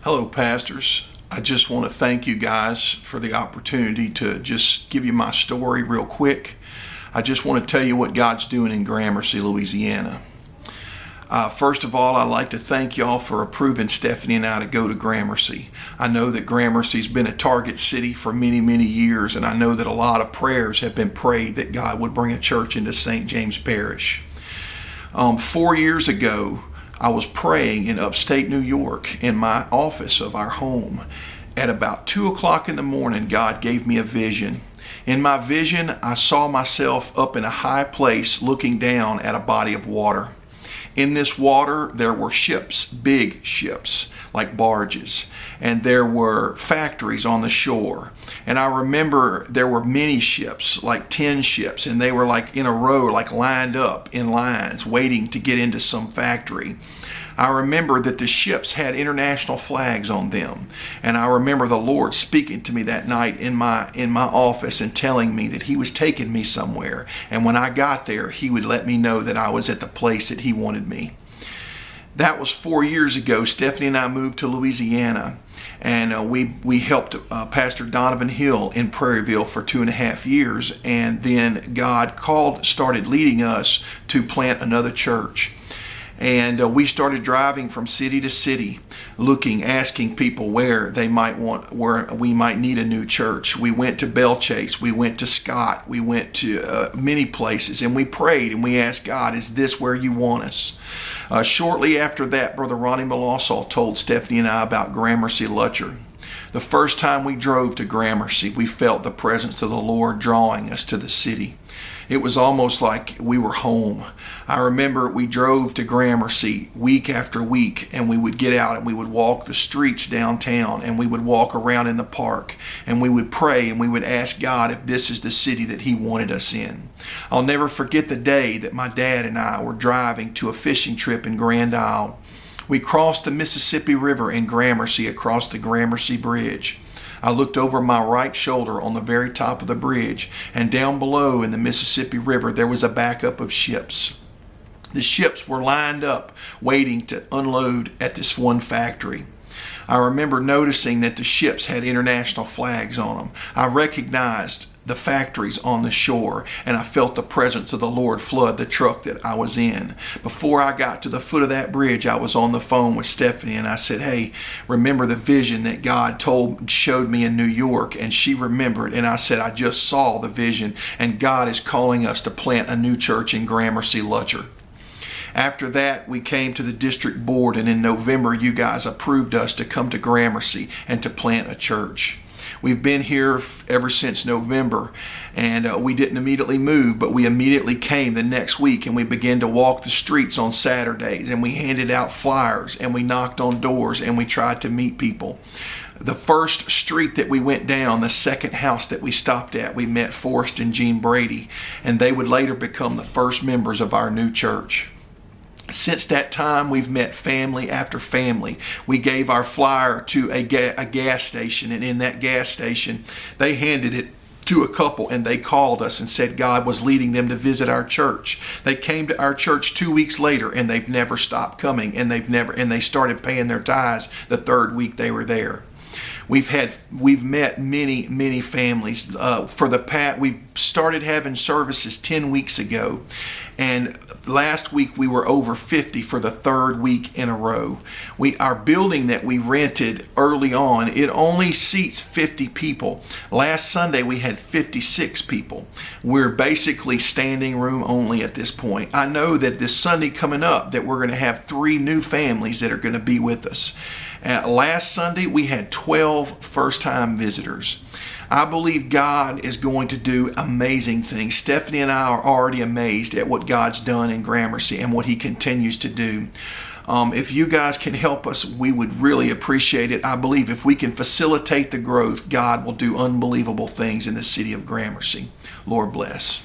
Hello, pastors. I just want to thank you guys for the opportunity to just give you my story real quick. I just want to tell you what God's doing in Gramercy, Louisiana. First of all, I'd like to thank y'all for approving Stephanie and I to go to Gramercy. I know that Gramercy's been a target city for many, many years, and I know that a lot of prayers have been prayed that God would bring a church into St. James Parish. 4 years ago, I was praying in upstate New York in my office of our home. At about 2 o'clock in the morning, God gave me a vision. In my vision, I saw myself up in a high place looking down at a body of water. In this water, there were ships, big ships, like barges, and there were factories on the shore. And I remember there were many ships, like 10 ships, and they were like in a row, like lined up in lines, waiting to get into some factory. I remember that the ships had international flags on them. And I remember the Lord speaking to me that night in my office and telling me that He was taking me somewhere. And when I got there, He would let me know that I was at the place that He wanted me. That was 4 years ago. Stephanie and I moved to Louisiana, and we helped Pastor Donovan Hill in Prairieville for 2.5 years. And then God started leading us to plant another church. And we started driving from city to city, asking people where we might need a new church. We went to Bellchase, we went to Scott, we went to many places, and we prayed and we asked God, is this where you want us? Shortly after that, Brother Ronnie Molassol told Stephanie and I about Gramercy Lutcher. The first time we drove to Gramercy, we felt the presence of the Lord drawing us to the city. It was almost like we were home. I remember we drove to Gramercy week after week, and we would get out and we would walk the streets downtown, and we would walk around in the park, and we would pray and we would ask God if this is the city that He wanted us in. I'll never forget the day that my dad and I were driving to a fishing trip in Grand Isle. We crossed the Mississippi River in Gramercy across the Gramercy Bridge. I looked over my right shoulder on the very top of the bridge, and down below in the Mississippi River there was a backup of ships. The ships were lined up waiting to unload at this one factory. I remember noticing that the ships had international flags on them. I recognized the factories on the shore, and I felt the presence of the Lord flood the truck that I was in. Before I got to the foot of that bridge, I was on the phone with Stephanie, and I said, hey, remember the vision that God showed me in New York? And she remembered, and I said, I just saw the vision, and God is calling us to plant a new church in Gramercy Lutcher. After that, we came to the district board, and in November, you guys approved us to come to Gramercy and to plant a church. We've been here ever since November, and we didn't immediately move, but we immediately came the next week, and we began to walk the streets on Saturdays, and we handed out flyers, and we knocked on doors, and we tried to meet people. The first street that we went down, the second house that we stopped at, we met Forrest and Jean Brady, and they would later become the first members of our new church. Since that time, we've met family after family. We gave our flyer to a gas station, and in that gas station, they handed it to a couple, and they called us and said God was leading them to visit our church. They came to our church 2 weeks later, and they've never stopped coming, and they started paying their tithes the third week they were there. We've met many families. We started having services 10 weeks ago, and last week we were over 50 for the third week in a row. Our building that we rented early on, it only seats 50 people. Last Sunday we had 56 people. We're basically standing room only at this point. I know that this Sunday coming up that we're going to have 3 new families that are going to be with us. Last Sunday, we had 12 first-time visitors. I believe God is going to do amazing things. Stephanie and I are already amazed at what God's done in Gramercy and what He continues to do. If you guys can help us, we would really appreciate it. I believe if we can facilitate the growth, God will do unbelievable things in the city of Gramercy. Lord bless.